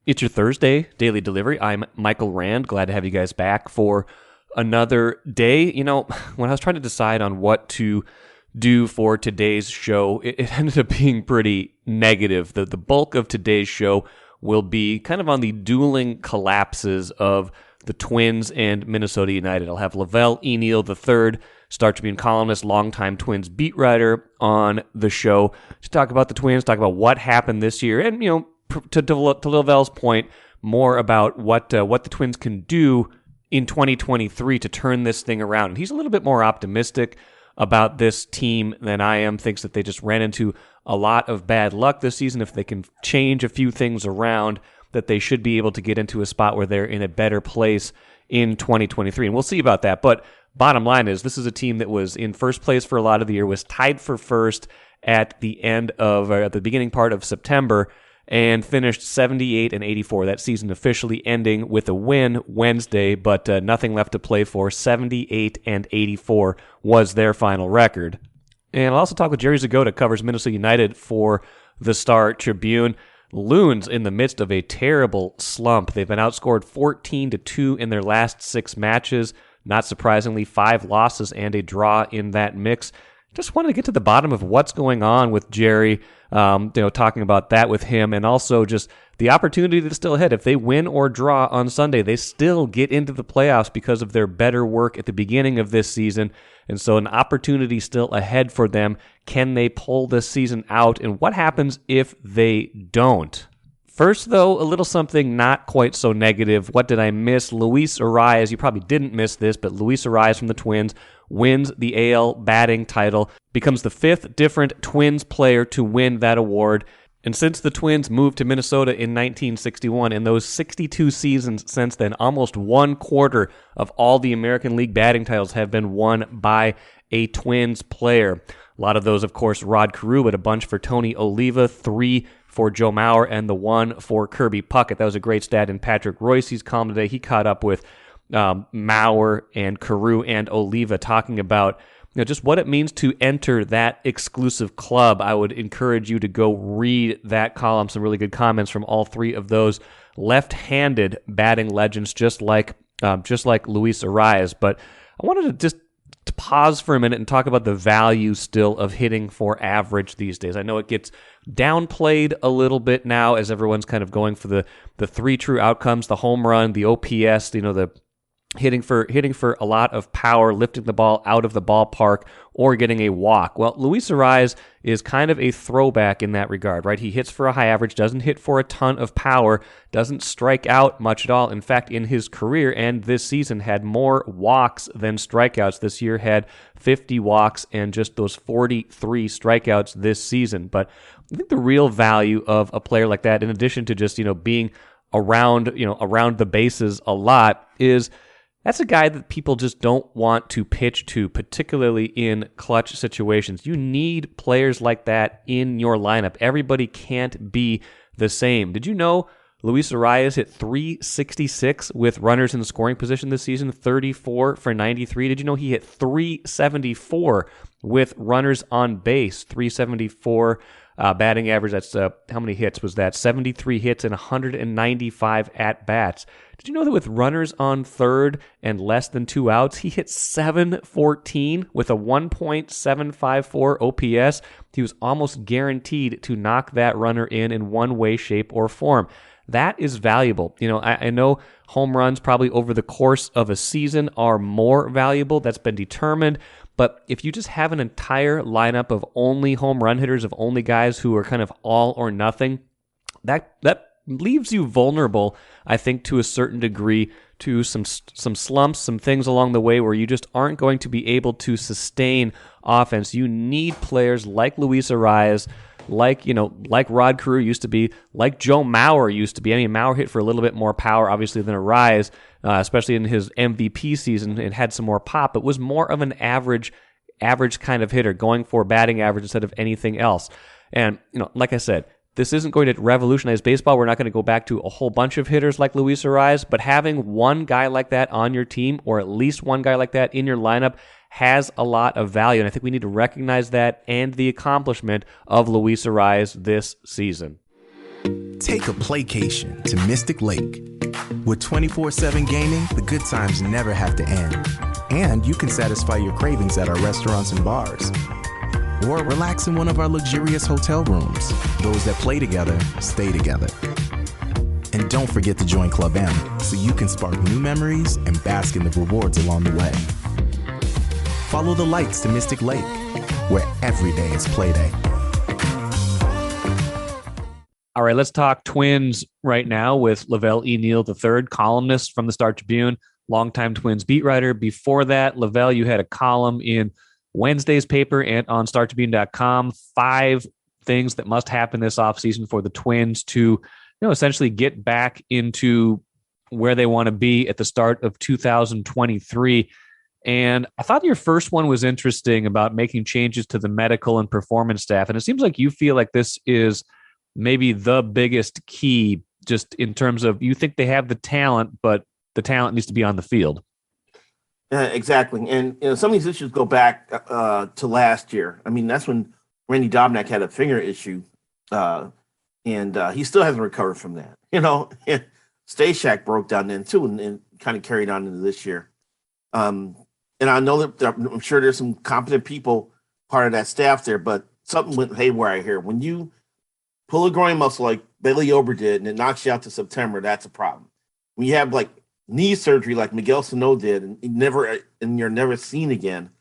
It's your Thursday daily delivery. I'm Michael Rand. Glad to have you guys back for another day. You know, when I was trying to decide on what to do for today's show, it ended up being pretty negative. The bulk of today's show will be kind of on the dueling collapses of the Twins and Minnesota United. I'll have Velle E. Neal III, Star Tribune columnist, longtime Twins beat writer, on the show to talk about the Twins, talk about what happened this year, and, you know, to Lavelle's point, more about what the Twins can do in 2023 to turn this thing around. And he's a little bit more optimistic about this team than I am, thinks that they just ran into a lot of bad luck this season. If they can change a few things around, that they should be able to get into a spot where they're in a better place in 2023. And we'll see about that. But bottom line is, this is a team that was in first place for a lot of the year, was tied for first at the beginning part of September, and finished 78-84. That season officially ending with a win Wednesday, but nothing left to play for. 78-84 was their final record. And I'll also talk with Jerry Zgoda, covers Minnesota United for the Star Tribune. Loons in the midst of a terrible slump. They've been outscored 14-2 in their last 6 matches. Not surprisingly, 5 losses and a draw in that mix. Just wanted to get to the bottom of what's going on with Jerry, talking about that with him, and also just the opportunity that's still ahead. If they win or draw on Sunday, they still get into the playoffs because of their better work at the beginning of this season, and so an opportunity still ahead for them. Can they pull this season out, and what happens if they don't? First, though, a little something not quite so negative. What did I miss? Luis Arraez, you probably didn't miss this, but Luis Arraez from the Twins wins the AL batting title, becomes the 5th different Twins player to win that award. And since the Twins moved to Minnesota in 1961, in those 62 seasons since then, almost 1/4 of all the American League batting titles have been won by a Twins player. A lot of those, of course, Rod Carew, but a bunch for Tony Oliva, 3 for Joe Mauer, and the 1 for Kirby Puckett. That was a great stat in Patrick Royce's column today. He caught up with Mauer and Carew and Oliva, talking about just what it means to enter that exclusive club. I would encourage you to go read that column. Some really good comments from all 3 of those left-handed batting legends, just like Luis Arraez. But I wanted to just pause for a minute and talk about the value still of hitting for average these days. I know it gets downplayed a little bit now as everyone's kind of going for the 3 true outcomes: the home run, the OPS, the hitting for a lot of power, lifting the ball out of the ballpark, or getting a walk. Well, Luis Arraez is kind of a throwback in that regard, right? He hits for a high average, doesn't hit for a ton of power, doesn't strike out much at all. In fact, in his career and this season, had more walks than strikeouts. This year had 50 walks and just those 43 strikeouts this season. But I think the real value of a player like that, in addition to just, being around the bases a lot, is that's a guy that people just don't want to pitch to, particularly in clutch situations. You need players like that in your lineup. Everybody can't be the same. Did you know Luis Arraez hit .366 with runners in the scoring position this season, 34 for 93? Did you know he hit .374 with runners on base, .374 batting average? That's how many hits was that? 73 hits and 195 at-bats. Did you know that with runners on third and less than 2 outs, he hit .714 with a 1.754 OPS? He was almost guaranteed to knock that runner in one way, shape, or form. That is valuable. I know home runs probably over the course of a season are more valuable. That's been determined. But if you just have an entire lineup of only home run hitters, of only guys who are kind of all or nothing, that leaves you vulnerable, I think, to a certain degree, to some slumps, some things along the way where you just aren't going to be able to sustain offense. You need players like Luis Arraez, like Rod Carew used to be, like Joe Mauer used to be. I mean, Mauer hit for a little bit more power, obviously, than Arraez, especially in his MVP season. It had some more pop, but was more of an average kind of hitter, going for batting average instead of anything else. And, like I said, this isn't going to revolutionize baseball. We're not going to go back to a whole bunch of hitters like Luis Arraez, but having one guy like that on your team, or at least one guy like that in your lineup, has a lot of value. And I think we need to recognize that and the accomplishment of Luis Arraez this season. Take a playcation to Mystic Lake. With 24/7 gaming, the good times never have to end. And you can satisfy your cravings at our restaurants and bars. Or relax in one of our luxurious hotel rooms. Those that play together, stay together. And don't forget to join Club M so you can spark new memories and bask in the rewards along the way. Follow the lights to Mystic Lake, where every day is play day. All right, let's talk Twins right now with Velle E. Neal III, columnist from the Star Tribune, longtime Twins beat writer. Before that, Velle, you had a column in Wednesday's paper and on StarTribune.com, 5 things that must happen this offseason for the Twins to, essentially get back into where they want to be at the start of 2023. And I thought your first one was interesting about making changes to the medical and performance staff. And it seems like you feel like this is maybe the biggest key, just in terms of you think they have the talent, but the talent needs to be on the field. Exactly. And some of these issues go back to last year. I mean, that's when Randy Dobnak had a finger issue, and he still hasn't recovered from that. Stashak broke down then too, and kind of carried on into this year. And I know that I'm sure there's some competent people part of that staff there, but something went haywire here. When you pull a groin muscle like Bailey Ober did, and it knocks you out to September, that's a problem. When you have like knee surgery like Miguel Sano did, and you're never seen again,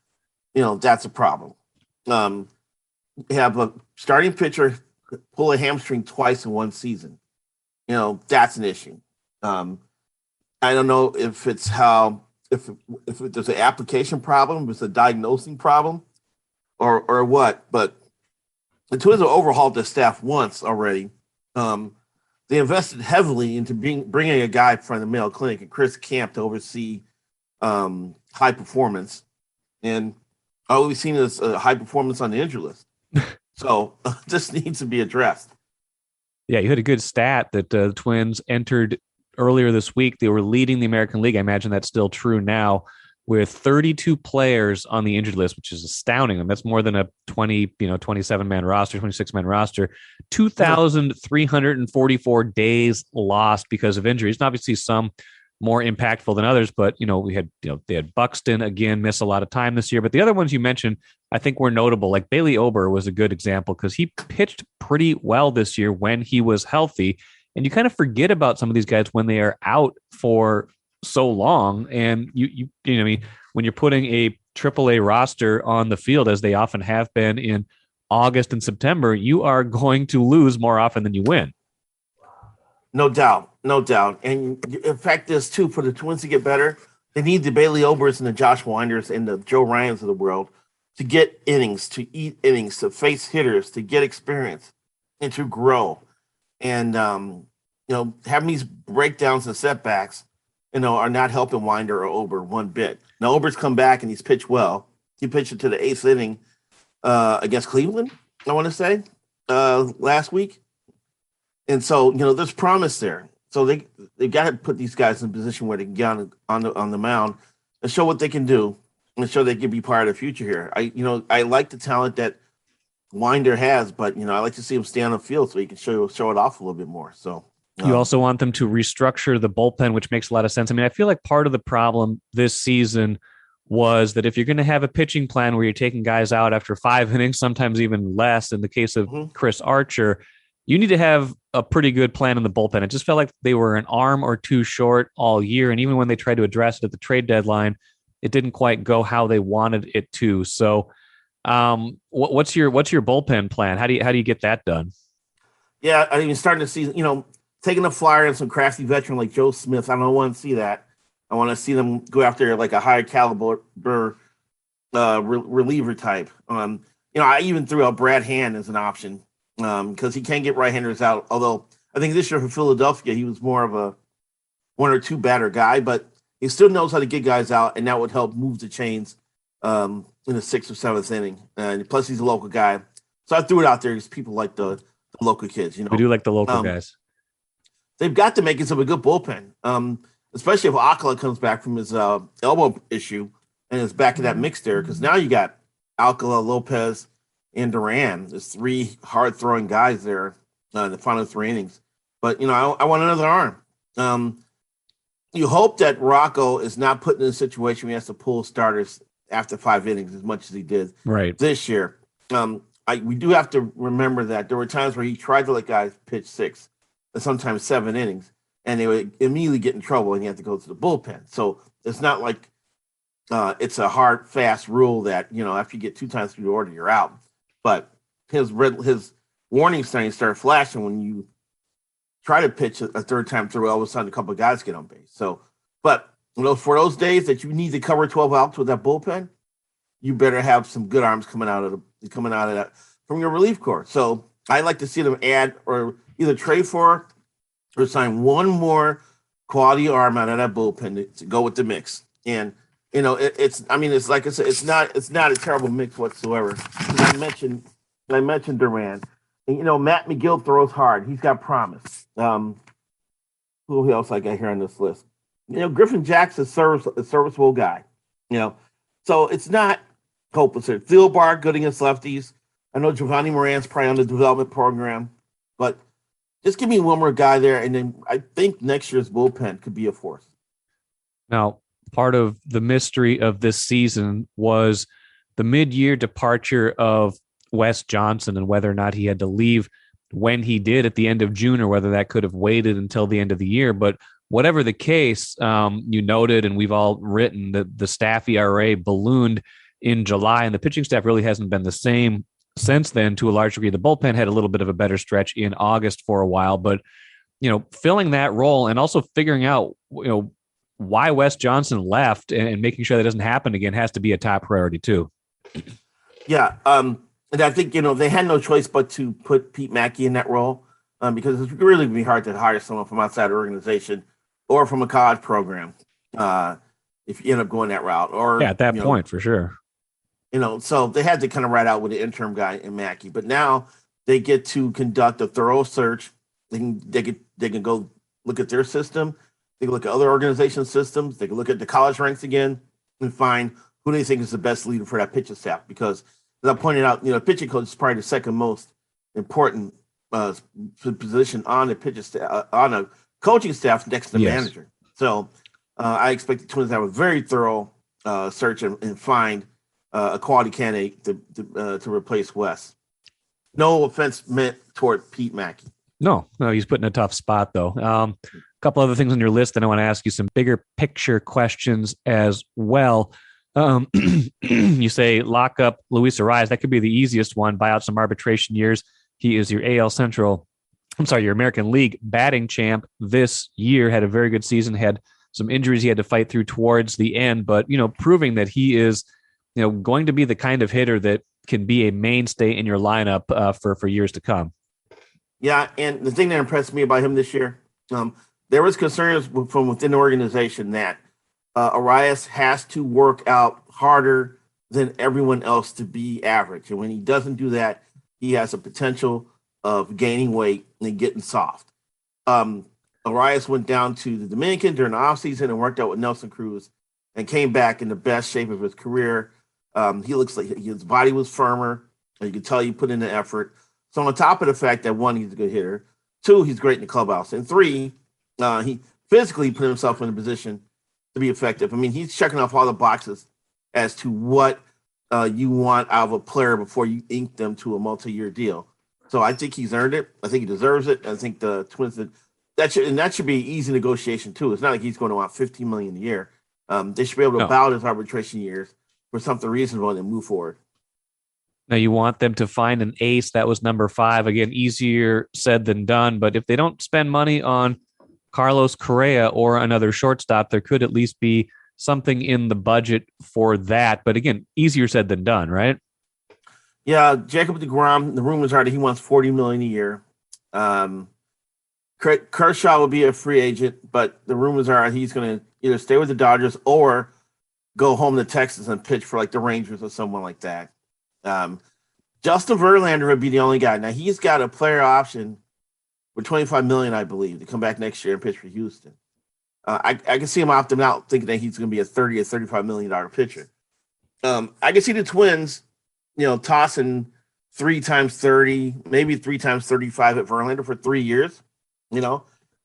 that's a problem. You have a starting pitcher pull a hamstring twice in one season. That's an issue. I don't know if it's if there's an application problem, if it's a diagnosing problem, or what, but the Twins have overhauled their staff once already. They invested heavily into bringing a guy from the Mayo Clinic and Chris Camp to oversee high performance. And all we've seen is high performance on the injury list. So this needs to be addressed. Yeah, you had a good stat that the Twins entered earlier this week. They were leading the American League. I imagine that's still true now, with 32 players on the injured list, which is astounding. And that's more than a 27-man roster, 26-man roster. 2,344 days lost because of injuries. And obviously some more impactful than others, but, we had, they had Buxton again miss a lot of time this year. But the other ones you mentioned, I think were notable. Like Bailey Ober was a good example because he pitched pretty well this year when he was healthy. And you kind of forget about some of these guys when they are out for so long. And when you're putting a AAA roster on the field, as they often have been in August and September, you are going to lose more often than you win. No doubt. And in fact, this too, for the Twins to get better, they need the Bailey Obers and the Josh Winders and the Joe Ryans of the world to get innings, to eat innings, to face hitters, to get experience and to grow. And, having these breakdowns and setbacks, are not helping Winder or Ober one bit. Now, Ober's come back and he's pitched well. He pitched it to the 8th inning against Cleveland, I want to say, last week. And so, there's promise there. So they got to put these guys in a position where they can get on the mound and show what they can do and show they can be part of the future here. I like the talent that Winder has, but, I like to see him stay on the field so he can show it off a little bit more. So. You also want them to restructure the bullpen, which makes a lot of sense. I mean, I feel like part of the problem this season was that if you're going to have a pitching plan where you're taking guys out after 5 innings, sometimes even less, in the case of Chris Archer, you need to have a pretty good plan in the bullpen. It just felt like they were an arm or two short all year. And even when they tried to address it at the trade deadline, it didn't quite go how they wanted it to. So what's your bullpen plan? How do you get that done? Yeah, I mean, starting to see, taking a flyer on some crafty veteran like Joe Smith, I don't want to see that. I want to see them go after like a higher caliber reliever type. I even threw out Brad Hand as an option because he can get right-handers out. Although I think this year for Philadelphia, he was more of a 1 or 2 batter guy, but he still knows how to get guys out, and that would help move the chains in the 6th or 7th inning. And plus, he's a local guy, so I threw it out there because people like the local kids. We do like the local guys. They've got to make it a good bullpen, especially if Alcala comes back from his elbow issue and is back in that mix there. Because now you got Alcala, Lopez, and Duran. There's 3 hard-throwing guys there the final 3 innings. But, I want another arm. You hope that Rocco is not put in a situation where he has to pull starters after 5 innings as much as he did this year. We do have to remember that there were times where he tried to let guys pitch 6 and sometimes 7 innings, and they would immediately get in trouble and he had to go to the bullpen. So it's not like it's a hard, fast rule that, after you get 2 times through the order, you're out. But his warning signs start flashing when you try to pitch a 3rd time through. All of a sudden, a couple of guys get on base. So, but for those days that you need to cover 12 outs with that bullpen, you better have some good arms coming out of that from your relief corps. So I'd like to see them add or either trade for or sign one more quality arm out of that bullpen to go with the mix. And it's like I said, it's not a terrible mix whatsoever. I mentioned Duran. And, Matt McGill throws hard. He's got promise. Who else I got here on this list? Griffin Jackson's a serviceable guy. So it's not hopeless. Thielbar good against lefties. I know Giovanni Moran's probably on the development program, but just give me one more guy there, and then I think next year's bullpen could be a force. Now, part of the mystery of this season was the mid-year departure of Wes Johnson and whether or not he had to leave when he did at the end of June or whether that could have waited until the end of the year. But whatever the case, you noted, and we've all written, that the staff ERA ballooned in July, and the pitching staff really hasn't been the same since then to a large degree. The bullpen had a little bit of a better stretch in August for a while, but, filling that role and also figuring out, why Wes Johnson left and making sure that doesn't happen again has to be a top priority too. Yeah. And I think, they had no choice but to put Pete Mackey in that role because it's really going to be hard to hire someone from outside the organization or from a college program if you end up going that route. Or at that point, for sure. So they had to kind of ride out with the interim guy in Mackey. But now they get to conduct a thorough search. They can go look at their system. They can look at other organization systems. They can look at the college ranks again and find who they think is the best leader for that pitching staff. Because as I pointed out, pitching coach is probably the second most important position on the pitching staff, on a coaching staff next to the manager. So I expect the Twins to have a very thorough search and find a quality candidate to replace Wes. No offense meant toward Pete Mackey. No, he's put in a tough spot though. A couple other things on your list, and I want to ask you some bigger picture questions as well. You say lock up Luis Arraez. That could be the easiest one. Buy out some arbitration years. He is your your American League batting champ this year. Had a very good season. Had some injuries he had to fight through towards the end, but proving that he is going to be the kind of hitter that can be a mainstay in your lineup for years to come. Yeah, and the thing that impressed me about him this year, there was concerns from within the organization that Arraez has to work out harder than everyone else to be average. And when he doesn't do that, he has a potential of gaining weight and getting soft. Arraez went down to the Dominican during the offseason and worked out with Nelson Cruz and came back in the best shape of his career. He looks like his body was firmer. You can tell he put in the effort. So on top of the fact that 1, he's a good hitter, 2, he's great in the clubhouse, and 3, he physically put himself in a position to be effective. I mean, he's checking off all the boxes as to what you want out of a player before you ink them to a multi-year deal. So I think he's earned it. I think he deserves it. I think the Twins that should be an easy negotiation too. It's not like he's going to want $15 million a year. They should be able to bow his arbitration years for something reasonable and then move forward. Now, you want them to find an ace. That was number 5. Again, easier said than done. But if they don't spend money on Carlos Correa or another shortstop, there could at least be something in the budget for that. But again, easier said than done, right? Yeah, Jacob deGrom, the rumors are that he wants $40 million a year. Kershaw will be a free agent, but the rumors are he's going to either stay with the Dodgers or go home to Texas and pitch for like the Rangers or someone like that. Justin Verlander would be the only guy. Now he's got a player option for $25 million, I believe, to come back next year and pitch for Houston. I can see him opting out, thinking that he's going to be a $30 or $35 million pitcher. I can see the Twins, tossing 3 times 30, maybe 3 times 35 at Verlander for 3 years, and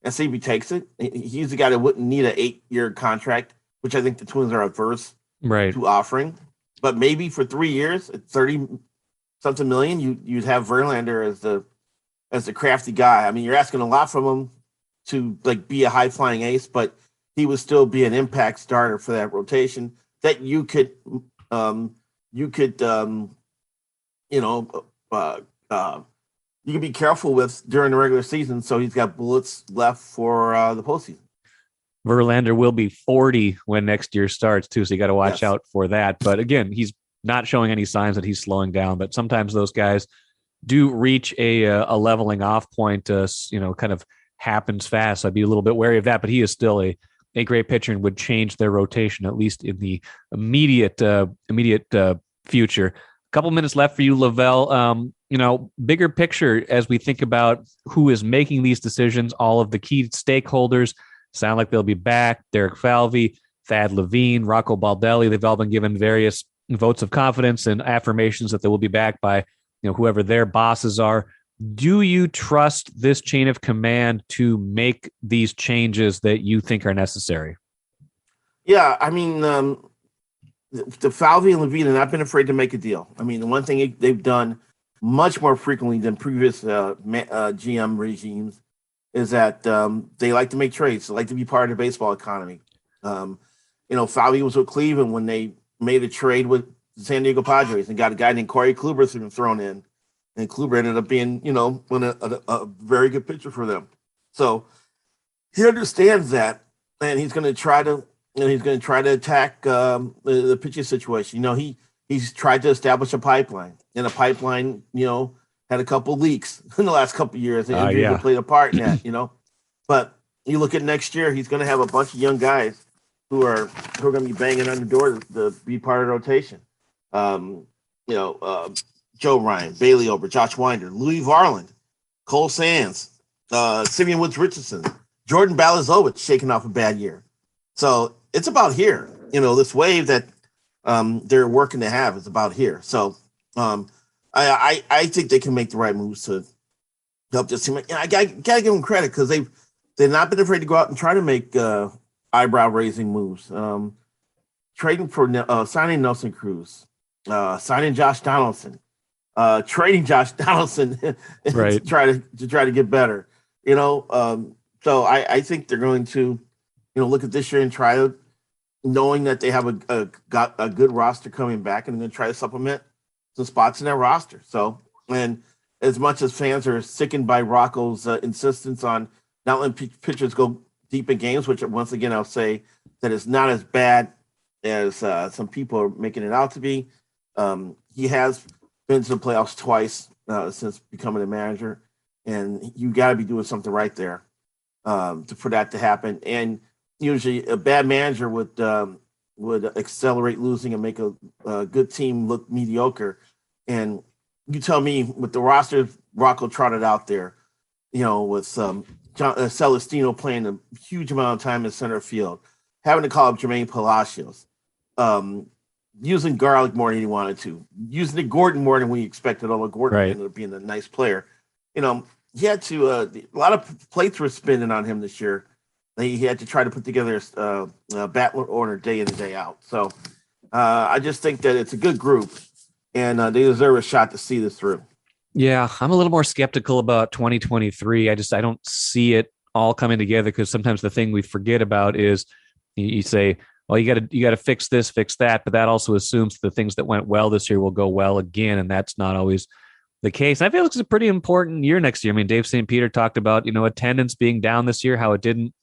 see if he takes it. He's the guy that wouldn't need an 8-year contract, which I think the Twins are averse to offering. But maybe for 3 years at 30-something million, you'd have Verlander as the crafty guy. I mean, you're asking a lot from him to be a high flying ace, but he would still be an impact starter for that rotation that you could be careful with during the regular season. So he's got bullets left for the postseason. Verlander will be 40 when next year starts too, so you got to watch out for that. But again, he's not showing any signs that he's slowing down. But sometimes those guys do reach a leveling off point. Kind of happens fast. So I'd be a little bit wary of that. But he is still a great pitcher and would change their rotation at least in the immediate future. A couple minutes left for you, Lavelle. Bigger picture as we think about who is making these decisions. All of the key stakeholders sound like they'll be back. Derek Falvey, Thad Levine, Rocco Baldelli. They've all been given various votes of confidence and affirmations that they will be back by whoever their bosses are. Do you trust this chain of command to make these changes that you think are necessary? Yeah, I mean, the Falvey and Levine have not been afraid to make a deal. I mean, the one thing they've done much more frequently than previous GM regimes is that they like to make trades. They like to be part of the baseball economy. Falvey was with Cleveland when they made a trade with the San Diego Padres and got a guy named Corey Kluber thrown in. And Kluber ended up being, a very good pitcher for them. So he understands that, and he's going to try to attack the pitching situation. He's tried to establish a pipeline, and a pipeline, had a couple leaks in the last couple of years. And injuries played a part in that, But you look at next year, he's going to have a bunch of young guys who are going to be banging on the door to be part of the rotation. Joe Ryan, Bailey Ober, Josh Winder, Louis Varland, Cole Sands, Simeon Woods Richardson, Jordan Balazovic shaking off a bad year. So it's about here. This wave that they're working to have is about here. So I think they can make the right moves to help this team. I gotta give them credit because they've not been afraid to go out and try to make eyebrow raising moves. Trading for signing Nelson Cruz, signing Josh Donaldson. Trading Josh Donaldson to try to get better, So I think they're going to, look at this year and try to, knowing that they have a good roster coming back, and they're going to try to supplement some spots in their roster. So, and as much as fans are sickened by Rocco's insistence on not letting pitchers go deep in games, which once again I'll say that it's not as bad as some people are making it out to be. He has been to the playoffs twice since becoming a manager, and you got to be doing something right there for that to happen. And usually, a bad manager would accelerate losing and make a good team look mediocre. And you tell me, with the roster Rocco trotted out there, with Celestino playing a huge amount of time in center field, having to call up Jermaine Palacios, using Garlic more than he wanted to, using the Gordon more than we expected, although Gordon ended up being a nice player. He had to, a lot of plates were spinning on him this year. He had to try to put together a bat order day in and day out. So I just think that it's a good group, and they deserve a shot to see this through. Yeah, I'm a little more skeptical about 2023. I don't see it all coming together, because sometimes the thing we forget about is you say, well, you got to fix this, fix that, but that also assumes the things that went well this year will go well again, and that's not always the case. I feel like it's a pretty important year next year. I mean, Dave St. Peter talked about attendance being down this year, how it didn't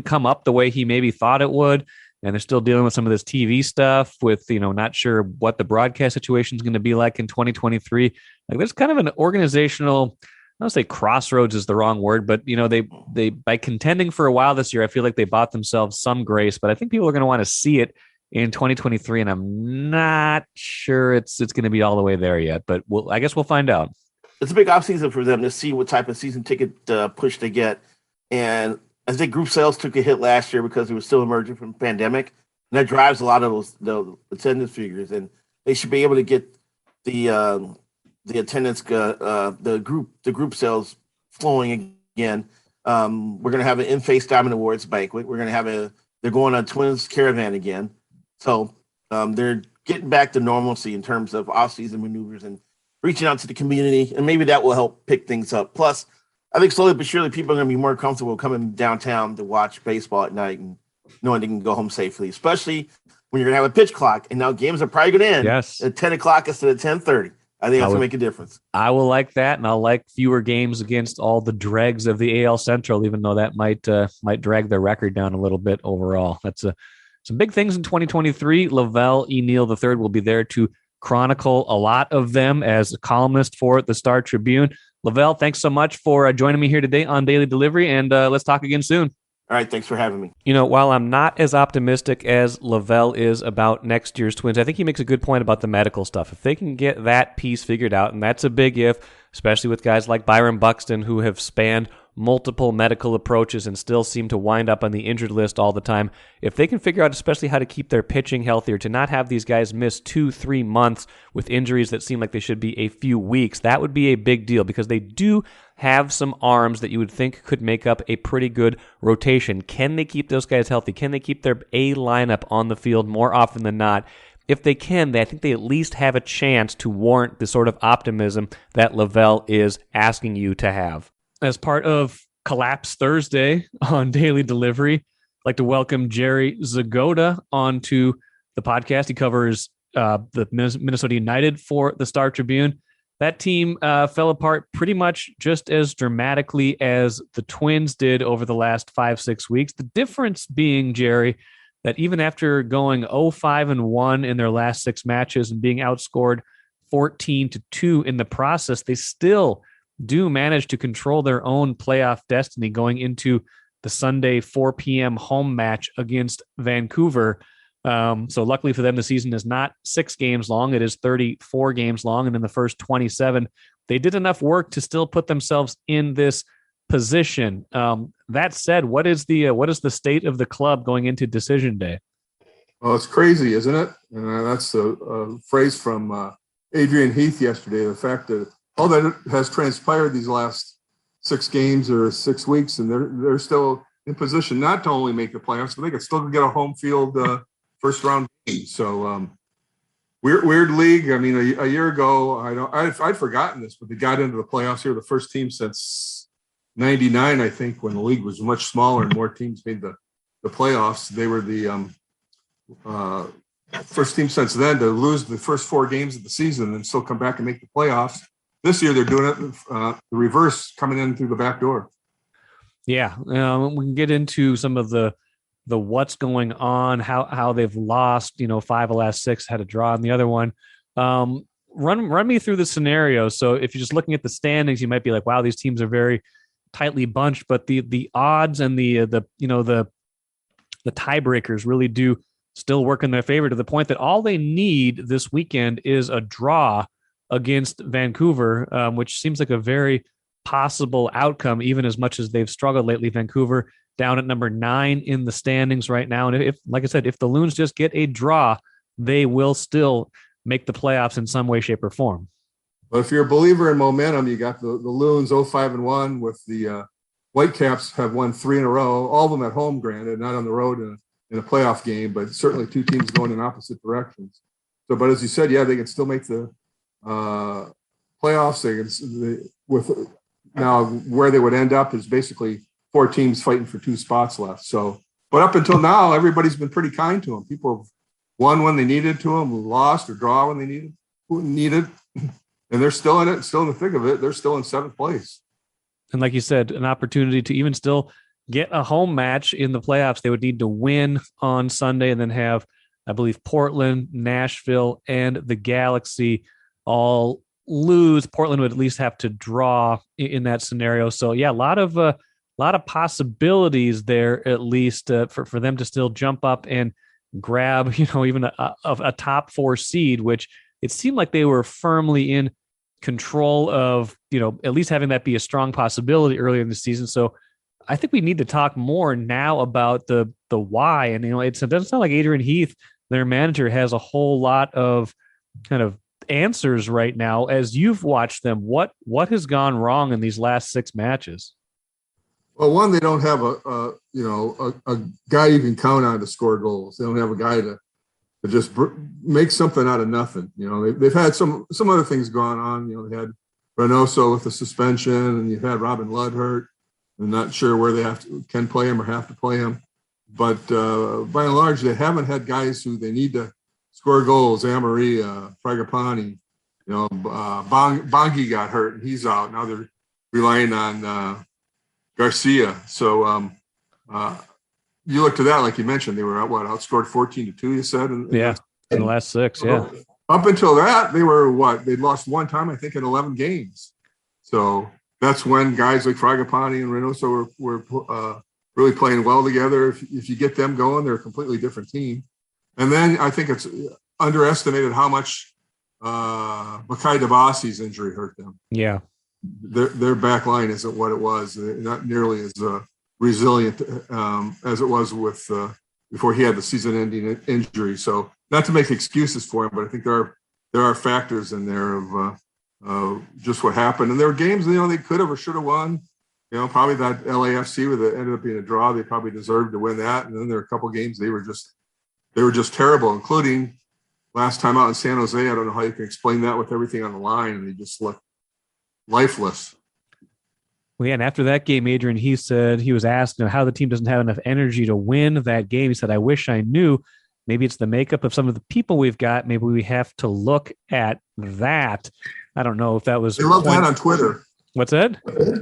come up the way he maybe thought it would, and they're still dealing with some of this TV stuff with not sure what the broadcast situation is going to be like in 2023. Like, there's kind of an organizational, I don't say crossroads is the wrong word, but they by contending for a while this year, I feel like they bought themselves some grace. But I think people are going to want to see it in 2023, and I'm not sure it's going to be all the way there yet. But I guess we'll find out. It's a big offseason for them to see what type of season ticket push they get, and I think group sales took a hit last year because it was still emerging from the pandemic, and that drives a lot of the attendance figures. And they should be able to get the the attendance, the group sales flowing again. We're going to have an In-Face Diamond Awards banquet. We're going to have they're going on Twins Caravan again. So they're getting back to normalcy in terms of off-season maneuvers and reaching out to the community, and maybe that will help pick things up. Plus, I think slowly but surely people are going to be more comfortable coming downtown to watch baseball at night and knowing they can go home safely, especially when you're going to have a pitch clock. And now games are probably going to end at 10 o'clock instead of 10:30. I think that's going to make a difference. I will like that, and I'll like fewer games against all the dregs of the AL Central, even though that might drag their record down a little bit overall. That's some big things in 2023. Velle E. Neal III will be there to chronicle a lot of them as a columnist for the Star Tribune. Velle, thanks so much for joining me here today on Daily Delivery, and let's talk again soon. All right, thanks for having me. While I'm not as optimistic as Velle is about next year's Twins, I think he makes a good point about the medical stuff. If they can get that piece figured out, and that's a big if, especially with guys like Byron Buxton who have spanned multiple medical approaches and still seem to wind up on the injured list all the time. If they can figure out especially how to keep their pitching healthier, to not have these guys miss 2-3 months with injuries that seem like they should be a few weeks, that would be a big deal because they do have some arms that you would think could make up a pretty good rotation. Can they keep those guys healthy? Can they keep their A lineup on the field more often than not? If they can, I think they at least have a chance to warrant the sort of optimism that Velle is asking you to have. As part of Collapse Thursday on Daily Delivery, I'd like to welcome Jerry Zgoda onto the podcast. He covers the Minnesota United for the Star Tribune. That team fell apart pretty much just as dramatically as the Twins did over the last 5-6 weeks. The difference being, Jerry, that even after going 0-5-1 in their last 6 matches and being outscored 14-2 in the process, they still do manage to control their own playoff destiny going into the Sunday 4 p.m. home match against Vancouver. So luckily for them, the season is not 6 games long. It is 34 games long. And in the first 27, they did enough work to still put themselves in this position. That said, what is the state of the club going into decision day? Well, it's crazy, isn't it? That's a phrase from Adrian Heath yesterday. The fact that all that has transpired these last 6 games or 6 weeks, and they're still in position not to only make the playoffs, but they could still get a home field first round game. So weird league. I mean, a year ago, I'd forgotten this, but they got into the playoffs here, the first team since '99, I think, when the league was much smaller and more teams made the playoffs. They were the first team since then to lose the first 4 games of the season and still come back and make the playoffs. This year, they're doing it the reverse, coming in through the back door. Yeah, we can get into some of the what's going on, how they've lost. 5 of the last 6, had a draw in the other one. Run me through the scenario. So if you're just looking at the standings, you might be like, wow, these teams are very tightly bunched, but the odds and the tiebreakers really do still work in their favor, to the point that all they need this weekend is a draw against Vancouver, which seems like a very possible outcome, even as much as they've struggled lately. Vancouver down at number 9 in the standings right now. And if, like I said, if the Loons just get a draw, they will still make the playoffs in some way, shape, or form. But if you're a believer in momentum, you got the Loons 0-5-1 with the Whitecaps have won 3 in a row, all of them at home, granted, not on the road in a playoff game, but certainly 2 teams going in opposite directions. So, but as you said, yeah, they can still make the playoffs. With now where they would end up is basically 4 teams fighting for 2 spots left. So, but up until now, everybody's been pretty kind to them. People have won when they needed to them, who lost or draw when they needed, and they're still in it, still in the thick of it. They're still in 7th place. And like you said, an opportunity to even still get a home match in the playoffs. They would need to win on Sunday and then have, I believe, Portland, Nashville, and the Galaxy all lose. Portland would at least have to draw in that scenario. So yeah, a lot of possibilities there, at least for them to still jump up and grab, even a top 4 seed, which it seemed like they were firmly in control of, at least having that be a strong possibility earlier in the season. So I think we need to talk more now about the why. And, it doesn't sound like Adrian Heath, their manager, has a whole lot of kind of answers right now as you've watched them. What has gone wrong in these last 6 matches? Well, one, they don't have a guy you can count on to score goals. They don't have a guy to just make something out of nothing. They've had some other things going on. They had Reynoso with the suspension, and you've had Robin Ludd hurt. I'm not sure where they can play him or have to play him. But by and large, they haven't had guys who they need to score goals. Amaria, Fragapani, Bongi got hurt and he's out. Now they're relying on Garcia. So you look to that, like you mentioned, they were outscored 14-2, you said? In the last 6, yeah. Up until that, they were they'd lost one time, I think, in 11 games. So that's when guys like Fragapani and Reynoso were really playing well together. If you get them going, they're a completely different team. And then I think it's underestimated how much Makai Dabasi's injury hurt them. Yeah. Their back line isn't what it was. They're not nearly as resilient as it was with before he had the season-ending injury. So not to make excuses for him, but I think there are factors in there of just what happened. And there were games, they could have or should have won. Probably that LAFC where that ended up being a draw. They probably deserved to win that. And then there were a couple of games they were just terrible, including last time out in San Jose. I don't know how you can explain that with everything on the line, and they just looked lifeless. Well, yeah, and after that game, Adrian, he said he was asked how the team doesn't have enough energy to win that game. He said, I wish I knew. Maybe it's the makeup of some of the people we've got. Maybe we have to look at that. I don't know if that was. They love that on Twitter. What's that?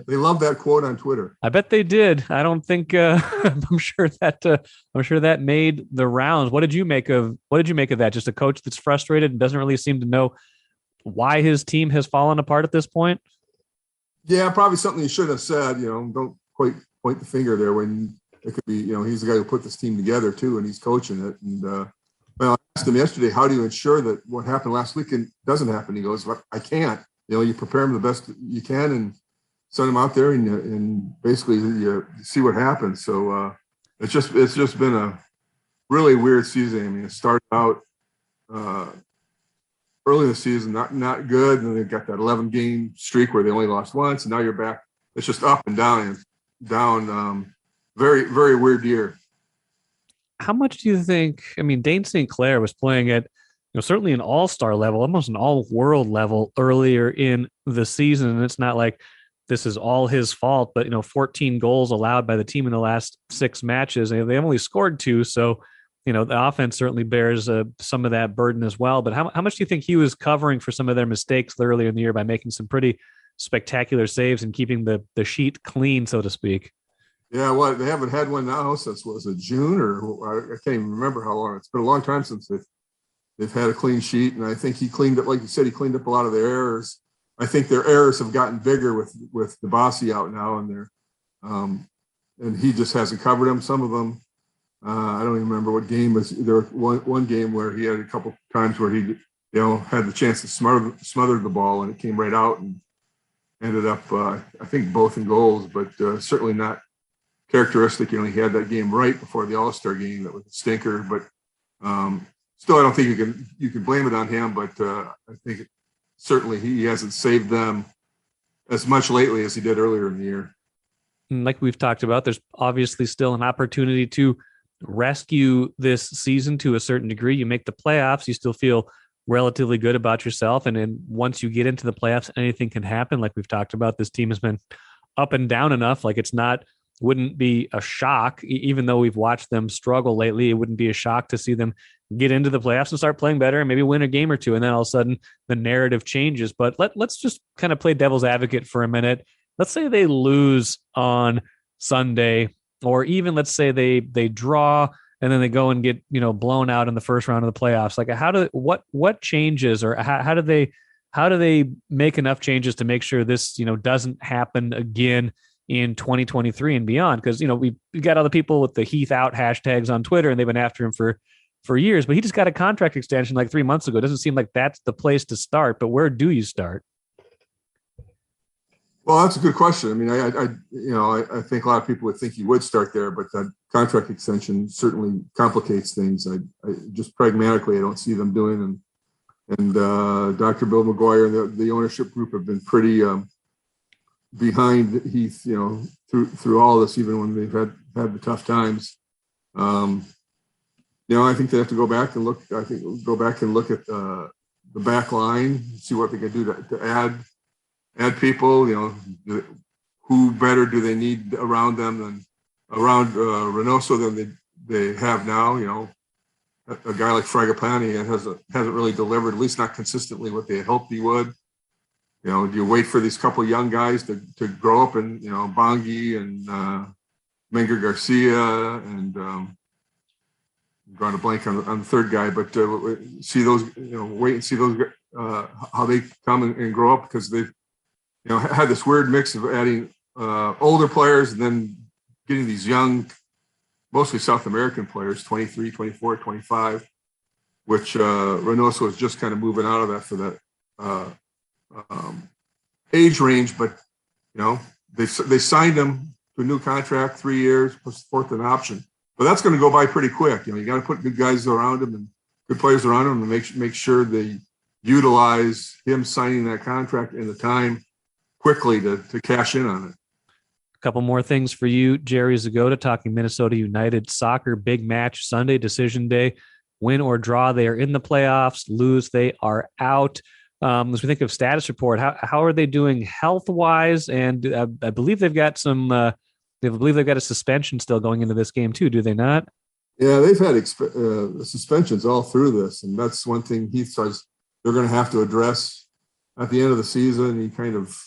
They love that quote on Twitter. I bet they did. I don't think. I'm sure that made the rounds. What did you make of that? Just a coach that's frustrated and doesn't really seem to know why his team has fallen apart at this point. Yeah, probably something he should have said. Don't quite point the finger there when it could be. He's the guy who put this team together too, and he's coaching it. And I asked him yesterday, how do you ensure that what happened last weekend doesn't happen? He goes, I can't. You prepare them the best you can and send them out there and basically you see what happens. So it's just been a really weird season. I mean, it started out early in the season not good, and then they've got that 11-game streak where they only lost once, and now you're back. It's just up and down. Very, very weird year. How much do you think? I mean, Dane St. Clair was playing at certainly an all-star level, almost an all-world level earlier in the season. And it's not like this is all his fault, but 14 goals allowed by the team in the last 6 matches. They only scored 2. So, the offense certainly bears some of that burden as well. But how much do you think he was covering for some of their mistakes earlier in the year by making some pretty spectacular saves and keeping the sheet clean, so to speak? Yeah, they haven't had one now since, was it June or I can't even remember how long. It's been a long time since they've had a clean sheet, and I think he cleaned up, like you said, he cleaned up a lot of their errors. I think their errors have gotten bigger with Dabasi out now, and he just hasn't covered them. Some of them, I don't even remember what game was. There was one game where he had a couple times where he, had the chance to smother the ball, and it came right out and ended up, I think, both in goals, but certainly not characteristic. He had that game right before the All-Star game that was a stinker, but still, I don't think you can blame it on him, but I think certainly he hasn't saved them as much lately as he did earlier in the year. Like we've talked about, there's obviously still an opportunity to rescue this season to a certain degree. You make the playoffs, you still feel relatively good about yourself, and then once you get into the playoffs, anything can happen. Like we've talked about, this team has been up and down enough. Like wouldn't be a shock, even though we've watched them struggle lately. It wouldn't be a shock to see them get into the playoffs and start playing better and maybe win a game or two. And then all of a sudden the narrative changes. But let's just kind of play devil's advocate for a minute. Let's say they lose on Sunday, or even let's say they draw and then they go and get, blown out in the first round of the playoffs. Like what changes, or how do they make enough changes to make sure this, doesn't happen again in 2023 and beyond? Because, we got all the people with the Heath out hashtags on Twitter, and they've been after him for years, but he just got a contract extension like 3 months ago. It doesn't seem like that's the place to start, but where do you start? Well, that's a good question. I mean, I think a lot of people would think you would start there, but that contract extension certainly complicates things. I just pragmatically, I don't see them doing And Dr. Bill McGuire and the ownership group have been pretty behind Heath, through all this, even when they've had the tough times. I think they have to go back and look. I think go back and look at the back line, see what they can do to add people. Who better do they need around them than around Reynoso than they have now? A guy like Fragapane hasn't really delivered, at least not consistently, what they had hoped he would. Do you wait for these couple young guys to grow up, and Bongi and Menger Garcia and I'm drawing a blank on the third guy, but see those, wait and see those how they come and grow up, because they've had this weird mix of adding older players and then getting these young, mostly South American players, 23, 24, 25, which Reynoso is just kind of moving out of that for that age range. But they signed him to a new contract, 3 years plus fourth an option. But that's going to go by pretty quick. You got to put good guys around him and good players around him and make sure they utilize him signing that contract in the time quickly to cash in on it. A couple more things for you, Jerry Zgoda, talking Minnesota United soccer. Big match Sunday, decision day. Win or draw, they are in the playoffs. Lose, they are out. As we think of status report, how are they doing health-wise? And I believe they've got some. They've got a suspension still going into this game too, do they not? Yeah, they've had suspensions all through this, and that's one thing he says they're going to have to address at the end of the season. He kind of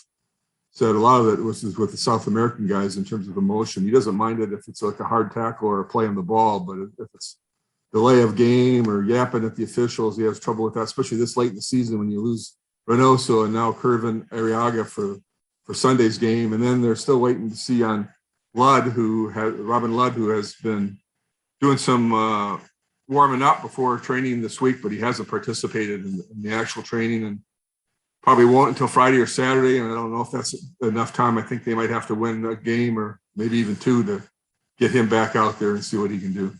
said a lot of it was with the South American guys in terms of emotion. He doesn't mind it if it's like a hard tackle or a play on the ball, but if it's delay of game or yapping at the officials, he has trouble with that, especially this late in the season when you lose Reynoso and now Kervin Arriaga for Sunday's game. And then they're still waiting to see on Robin Ludd, who has been doing some warming up before training this week, but he hasn't participated in the actual training and probably won't until Friday or Saturday. And I don't know if that's enough time. I think they might have to win a game or maybe even two to get him back out there and see what he can do.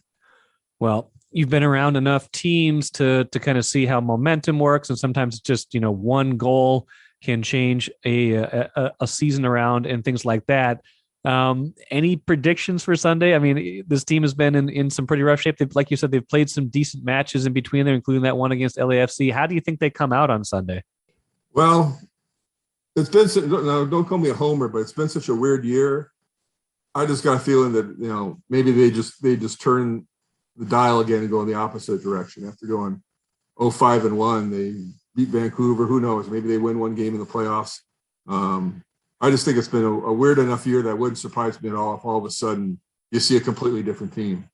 Well, you've been around enough teams to kind of see how momentum works. And sometimes it's just, one goal can change a season around and things like that. Any predictions for Sunday? I mean, this team has been in some pretty rough shape. Like you said, they've played some decent matches in between there, including that one against LAFC. How do you think they come out on Sunday? Well, it's been, don't call me a homer, but it's been such a weird year. I just got a feeling that, maybe they just turn the dial again and go in the opposite direction. After going 0-5-1, they beat Vancouver. Who knows? Maybe they win one game in the playoffs. I just think it's been a weird enough year that wouldn't surprise me at all if all of a sudden you see a completely different team.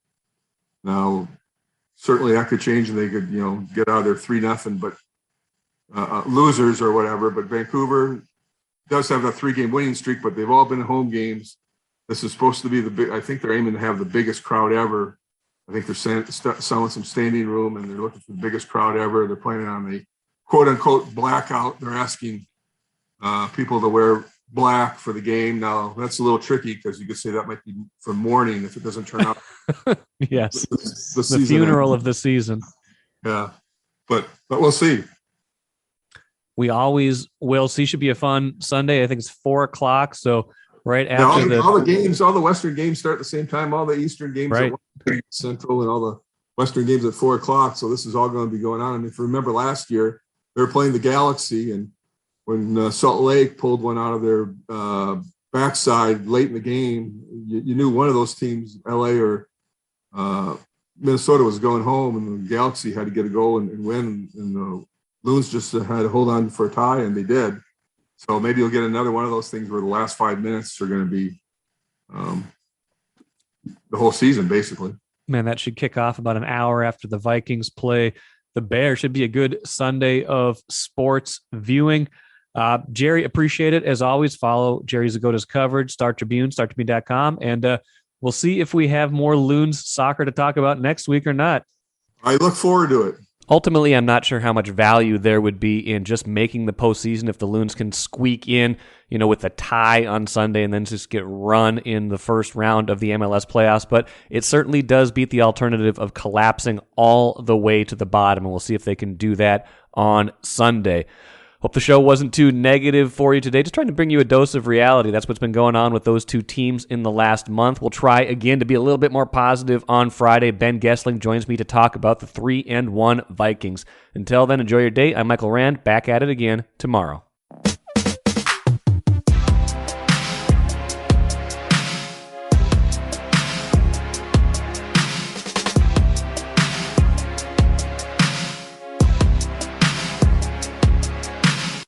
Now, certainly that could change and they could, get out of there 3-0, but losers or whatever. But Vancouver does have a 3-game winning streak, but they've all been home games. This is supposed to be I think they're aiming to have the biggest crowd ever. I think they're selling some standing room and they're looking for the biggest crowd ever. They're planning on the quote unquote blackout. They're asking people to wear black for the game. Now that's a little tricky because you could say that might be for mourning if it doesn't turn out. Yes, the funeral of the season. Yeah, but we'll see. We always will see. Should be a fun Sunday. I think it's 4:00. So right after all the games, all the Western games start at the same time. All the Eastern games right at Central, and all the Western games at 4:00. So this is all going to be going on. And if you remember last year, they were playing the Galaxy, and when Salt Lake pulled one out of their backside late in the game, you knew one of those teams, LA or Minnesota, was going home, and the Galaxy had to get a goal and win. And the Loons just had to hold on for a tie, and they did. So maybe you'll get another one of those things where the last 5 minutes are going to be the whole season, basically. Man, that should kick off about an hour after the Vikings play the Bears. Should be a good Sunday of sports viewing. Jerry, appreciate it. As always, follow Jerry Zgoda's coverage, Star Tribune, StarTribune.com, and we'll see if we have more Loons soccer to talk about next week or not. I look forward to it. Ultimately, I'm not sure how much value there would be in just making the postseason if the Loons can squeak in, with a tie on Sunday and then just get run in the first round of the MLS playoffs. But it certainly does beat the alternative of collapsing all the way to the bottom, and we'll see if they can do that on Sunday. Hope the show wasn't too negative for you today. Just trying to bring you a dose of reality. That's what's been going on with those two teams in the last month. We'll try again to be a little bit more positive on Friday. Ben Gessling joins me to talk about the 3-1 Vikings. Until then, enjoy your day. I'm Michael Rand, back at it again tomorrow.